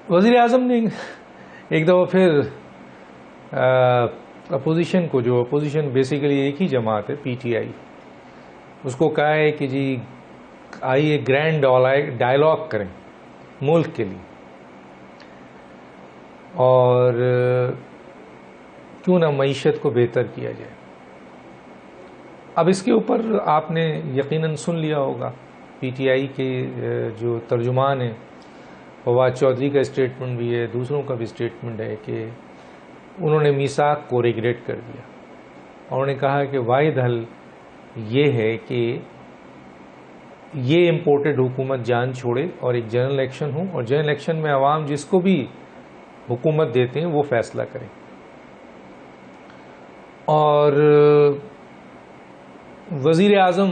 وزیر اعظم نے ایک دفعہ پھر اپوزیشن کو، جو اپوزیشن بیسیکلی ایک ہی جماعت ہے پی ٹی آئی، اس کو کہا ہے کہ جی آئیے گرینڈ ڈائلاگ کریں ملک کے لیے، اور کیوں نہ معیشت کو بہتر کیا جائے۔ اب اس کے اوپر آپ نے یقیناً سن لیا ہوگا، پی ٹی آئی کے جو ترجمان ہیں فواد چودھری کا اسٹیٹمنٹ بھی ہے، دوسروں کا بھی اسٹیٹمنٹ ہے کہ انہوں نے میثاق کو ریگریٹ کر دیا، اور انہوں نے کہا کہ واحد حل یہ ہے کہ یہ امپورٹڈ حکومت جان چھوڑے اور ایک جنرل الیکشن ہو، اور جنرل الیکشن میں عوام جس کو بھی حکومت دیتے ہیں وہ فیصلہ کریں۔ اور وزیر اعظم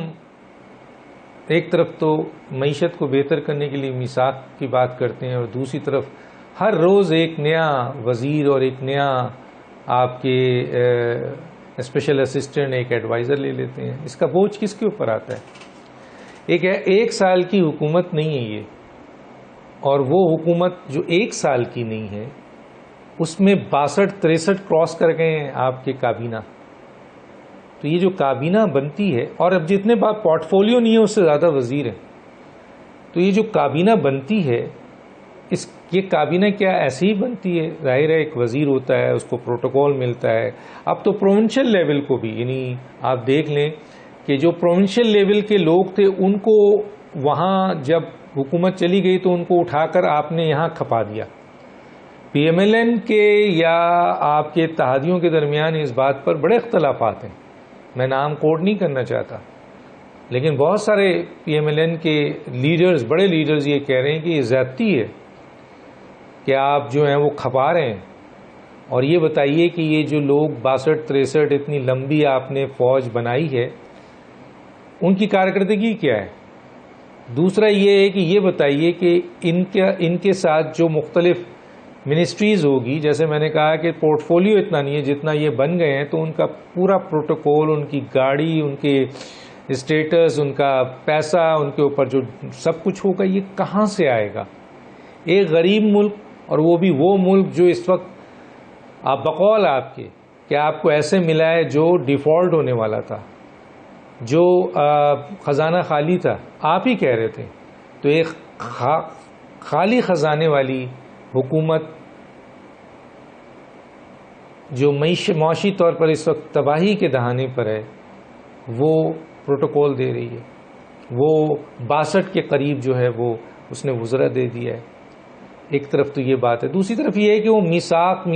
ایک طرف تو معیشت کو بہتر کرنے کے لیے میثاق کی بات کرتے ہیں، اور دوسری طرف ہر روز ایک نیا وزیر اور ایک نیا آپ کے اسپیشل اسسٹنٹ، ایک ایڈوائزر لے لیتے ہیں۔ اس کا بوجھ کس کے اوپر آتا ہے؟ ایک سال کی حکومت نہیں ہے یہ، اور وہ حکومت جو ایک سال کی نہیں ہے اس میں 62-63 کراس کر گئے ہیں آپ کے کابینہ۔ تو یہ جو کابینہ بنتی ہے، اور اب جتنے بات پورٹ فولیو نہیں ہے اس سے زیادہ وزیر ہیں، تو یہ جو کابینہ بنتی ہے، یہ کابینہ کیا ایسے ہی بنتی ہے؟ ظاہر ہے ایک وزیر ہوتا ہے، اس کو پروٹوکول ملتا ہے۔ اب تو پروونشل لیول کو بھی، یعنی آپ دیکھ لیں کہ جو پروونشل لیول کے لوگ تھے ان کو وہاں جب حکومت چلی گئی تو ان کو اٹھا کر آپ نے یہاں کھپا دیا۔ پی ایم ایل این کے یا آپ کے اتحادیوں کے درمیان اس بات پر بڑے اختلافات ہیں، میں نام کوٹ نہیں کرنا چاہتا، لیکن بہت سارے پی ایم ایل این کے لیڈرز، بڑے لیڈرز یہ کہہ رہے ہیں کہ یہ زیادتی ہے کہ آپ جو ہیں وہ کھپا رہے ہیں، اور یہ بتائیے کہ یہ جو لوگ 62-63 اتنی لمبی آپ نے فوج بنائی ہے ان کی کارکردگی کیا ہے؟ دوسرا یہ ہے کہ یہ بتائیے کہ ان کے ساتھ جو مختلف منسٹریز ہوگی، جیسے میں نے کہا کہ پورٹ فولیو اتنا نہیں ہے جتنا یہ بن گئے ہیں، تو ان کا پورا پروٹوکول، ان کی گاڑی، ان کے اسٹیٹس، ان کا پیسہ، ان کے اوپر جو سب کچھ ہوگا، یہ کہاں سے آئے گا؟ ایک غریب ملک، اور وہ بھی وہ ملک جو اس وقت آپ بقول آپ کے کہ آپ کو ایسے ملا ہے جو ڈیفالٹ ہونے والا تھا، جو خزانہ خالی تھا، آپ ہی کہہ رہے تھے، تو ایک خالی خزانے والی حکومت جو معاشی طور پر اس وقت تباہی کے دہانے پر ہے، وہ پروٹوکول دے رہی ہے، وہ 62 کے قریب جو ہے وہ اس نے وزراء دے دیا ہے۔ ایک طرف تو یہ بات ہے، دوسری طرف یہ ہے کہ وہ میثاق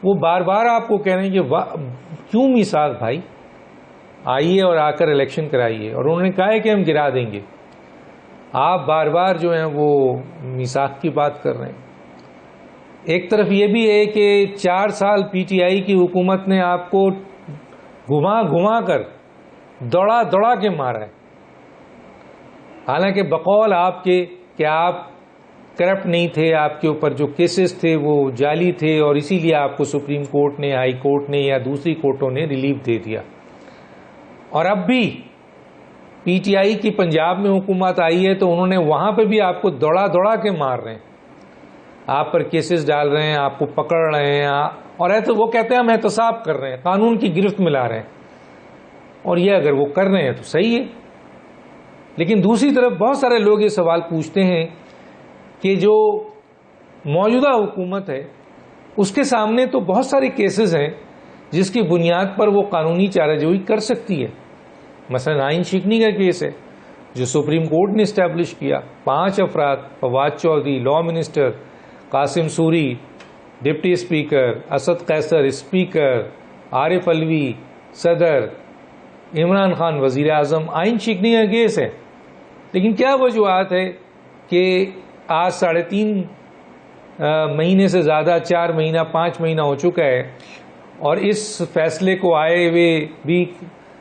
وہ بار بار آپ کو کہہ رہے ہیں کہ کیوں میثاق بھائی، آئیے اور آ کر الیکشن کرائیے، اور انہوں نے کہا ہے کہ ہم گرا دیں گے، آپ بار بار جو ہیں وہ میثاق کی بات کر رہے ہیں۔ ایک طرف یہ بھی ہے کہ 4 سال پی ٹی آئی کی حکومت نے آپ کو گھما کر دوڑا کے مارا ہے، حالانکہ بقول آپ کے کہ آپ کرپٹ نہیں تھے، آپ کے اوپر جو کیسز تھے وہ جعلی تھے، اور اسی لیے آپ کو سپریم کورٹ نے، ہائی کورٹ نے یا دوسری کورٹوں نے ریلیف دے دیا۔ اور اب بھی پی ٹی آئی کی پنجاب میں حکومت آئی ہے تو انہوں نے وہاں پہ بھی آپ کو دوڑا کے مار رہے ہیں، آپ پر کیسز ڈال رہے ہیں، آپ کو پکڑ رہے ہیں، اور ایسے وہ کہتے ہیں ہم احتساب کر رہے ہیں، قانون کی گرفت میں لا رہے ہیں، اور یہ اگر وہ کر رہے ہیں تو صحیح ہے۔ لیکن دوسری طرف بہت سارے لوگ یہ سوال پوچھتے ہیں کہ جو موجودہ حکومت ہے اس کے سامنے تو بہت سارے کیسز ہیں جس کی بنیاد پر وہ قانونی چارہ جوئی کر سکتی ہے۔ مثلا آئین شکنی کا کیس ہے جو سپریم کورٹ نے اسٹیبلش کیا، 5 افراد، Fawad Chaudhry law minister, Qasim Suri deputy speaker, Asad Qaiser speaker, Arif Alvi صدر، عمران خان وزیر اعظم، آئین شکنی کا کیس ہے۔ لیکن کیا وجوہات ہے کہ آج 3.5 مہینے سے زیادہ، 4 مہینہ 5 مہینہ ہو چکا ہے، اور اس فیصلے کو آئے ہوئے بھی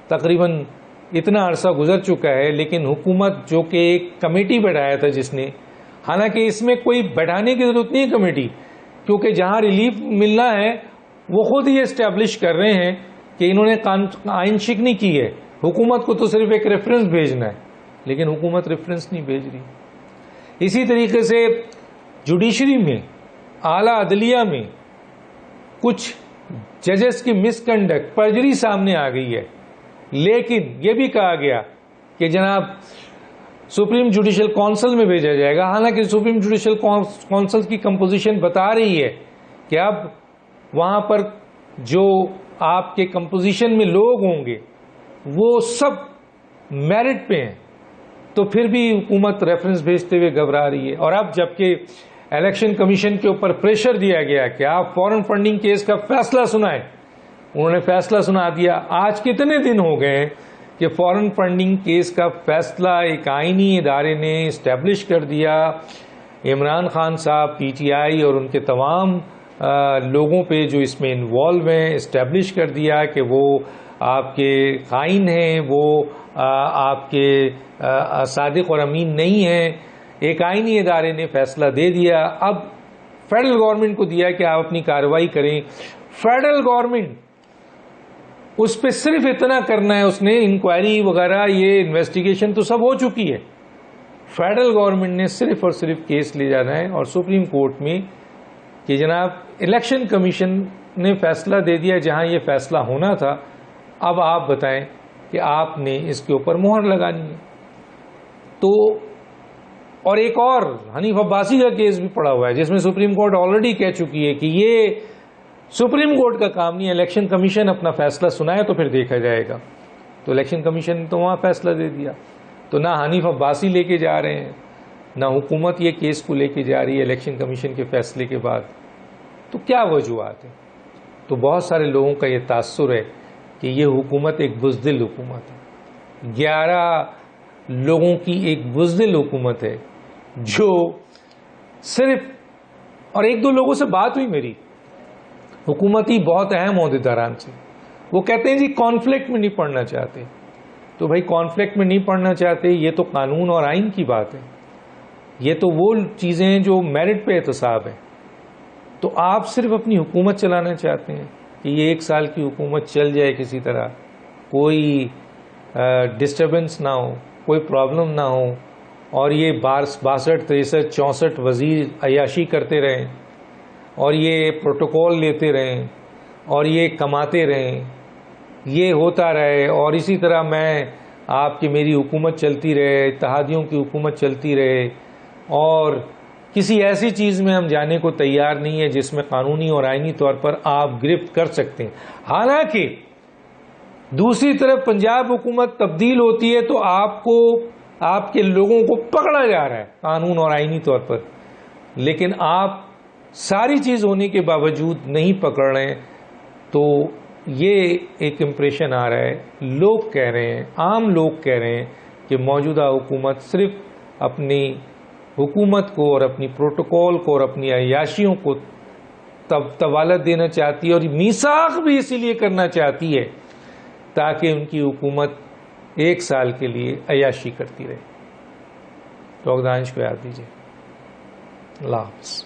تقریباً اتنا عرصہ گزر چکا ہے، لیکن حکومت جو کہ ایک کمیٹی بٹھایا تھا جس نے، حالانکہ اس میں کوئی بیٹھانے کی ضرورت نہیں ہے کمیٹی، کیونکہ جہاں ریلیف ملنا ہے وہ خود ہی اسٹیبلش کر رہے ہیں کہ انہوں نے آئین شکنی کی ہے، حکومت کو تو صرف ایک ریفرنس بھیجنا ہے، لیکن حکومت ریفرنس نہیں بھیج رہی۔ اسی طریقے سے جوڈیشری میں، اعلیٰ عدلیہ میں کچھ ججز کی مس کنڈکٹ، پرجری سامنے آ گئی ہے، لیکن یہ بھی کہا گیا کہ جناب سپریم جوڈیشل کونسل میں بھیجا جائے گا، حالانکہ سپریم جوڈیشل کونسل کی کمپوزیشن بتا رہی ہے کہ اب وہاں پر جو آپ کے کمپوزیشن میں لوگ ہوں گے وہ سب میرٹ پہ ہیں، تو پھر بھی حکومت ریفرنس بھیجتے ہوئے گھبرا رہی ہے. اور اب جبکہ الیکشن کمیشن کے اوپر پریشر دیا گیا کہ آپ فورن فنڈنگ کیس کا فیصلہ سنائیں، انہوں نے فیصلہ سنا دیا. آج کتنے دن ہو گئے کہ فورن فنڈنگ کیس کا فیصلہ ایک آئینی ادارے نے اسٹیبلش کر دیا. عمران خان صاحب، پی ٹی آئی اور ان کے تمام لوگوں پہ جو اس میں انوالو ہیں اسٹیبلش کر دیا کہ وہ آپ کے خائن ہیں، وہ آپ کے صادق اور امین نہیں ہیں. ایک آئینی ادارے نے فیصلہ دے دیا. اب فیڈرل گورنمنٹ کو دیا کہ آپ اپنی کارروائی کریں. فیڈرل گورنمنٹ اس پہ صرف اتنا کرنا ہے، اس نے انکوائری وغیرہ یہ انویسٹیگیشن تو سب ہو چکی ہے. فیڈرل گورنمنٹ نے صرف اور صرف کیس لے جانا ہے اور سپریم کورٹ میں کہ جناب الیکشن کمیشن نے فیصلہ دے دیا جہاں یہ فیصلہ ہونا تھا، اب آپ بتائیں کہ آپ نے اس کے اوپر مہر لگانی ہے. تو اور ایک اور حنیف عباسی کا کیس بھی پڑا ہوا ہے جس میں سپریم کورٹ آلریڈی کہہ چکی ہے کہ یہ سپریم کورٹ کا کام نہیں ہے، الیکشن کمیشن اپنا فیصلہ سنائے تو پھر دیکھا جائے گا. تو الیکشن کمیشن نے تو وہاں فیصلہ دے دیا. تو نہ حنیف عباسی لے کے جا رہے ہیں، نہ حکومت یہ کیس کو لے کے جا رہی ہے الیکشن کمیشن کے فیصلے کے بعد. تو کیا وجوہات ہیں؟ تو بہت سارے لوگوں کا یہ تاثر ہے کہ یہ حکومت ایک بزدل حکومت ہے، 11 لوگوں کی ایک بزدل حکومت ہے جو صرف، اور 1-2 لوگوں سے بات ہوئی میری حکومتی بہت اہم عہدیداران سے، وہ کہتے ہیں جی کانفلکٹ میں نہیں پڑنا چاہتے. تو بھائی کانفلکٹ میں نہیں پڑنا چاہتے، یہ تو قانون اور آئین کی بات ہے، یہ تو وہ چیزیں ہیں جو میرٹ پہ احتساب ہے. تو آپ صرف اپنی حکومت چلانا چاہتے ہیں کہ یہ 1 سال کی حکومت چل جائے، کسی طرح کوئی ڈسٹربنس نہ ہو، کوئی پرابلم نہ ہو، اور یہ 62 63 64 وزیر عیاشی کرتے رہیں اور یہ پروٹوکول لیتے رہیں اور یہ کماتے رہیں، یہ ہوتا رہے. اور اسی طرح آپ کی میری حکومت چلتی رہے، اتحادیوں کی حکومت چلتی رہے، اور کسی ایسی چیز میں ہم جانے کو تیار نہیں ہے جس میں قانونی اور آئینی طور پر آپ گرفت کر سکتے ہیں. حالانکہ دوسری طرف پنجاب حکومت تبدیل ہوتی ہے تو آپ کے لوگوں کو پکڑا جا رہا ہے قانون اور آئینی طور پر، لیکن آپ ساری چیز ہونے کے باوجود نہیں پکڑ رہے ہیں. تو یہ ایک امپریشن آ رہا ہے، لوگ کہہ رہے ہیں، عام لوگ کہہ رہے ہیں کہ موجودہ حکومت صرف اپنی حکومت کو اور اپنی پروٹوکول کو اور اپنی عیاشیوں کو طوالت دینا چاہتی ہے، اور میثاق بھی اسی لیے کرنا چاہتی ہے تاکہ ان کی حکومت 1 سال کے لیے عیاشی کرتی رہے. ڈاکٹر دانش کو یاد دیجیے. اللہ حافظ.